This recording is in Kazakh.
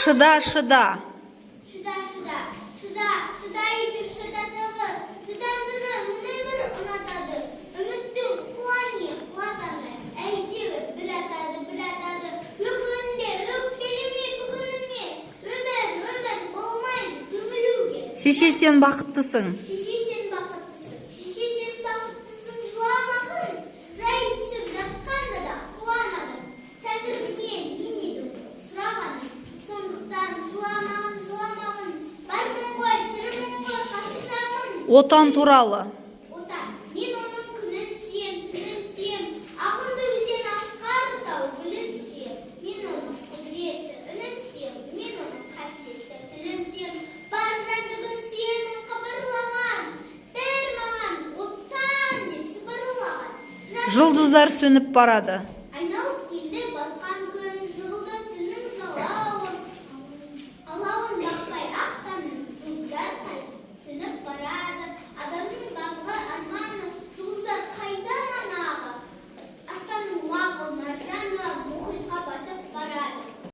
Шыда, шыда. Шыдайды шыдатығы, шыдамдыны мұны бір ұнатады. Үміттің қуаны құлатады, әйтеуір бір атады. Өкінде, өкпелеме бүгініңе, өмір болмайды төгілуге. Шеше, сен бақыттысың. Шеше сен бақыттысың, жыламағын. Жай түсіп жатқанда да құламадың. Тәңіріңнен мен едім сұрағаның. Сондықтан жыламағын. Бармын ғой, тірімін ғой, қасындамын. Отан туралы. Отан, мен оның күнін сүйем, түнін сүйем. Ақынды өзен асқар тау гүлін сүйем. Мен оның құдіретті үнін сүйем. Мен оның қасиетті тілін сүйем. Бар жәндігін сүйемін қыбырлаған. Бәр маған отан деп сыбырлаған. Жұлдыздар сөніп барады.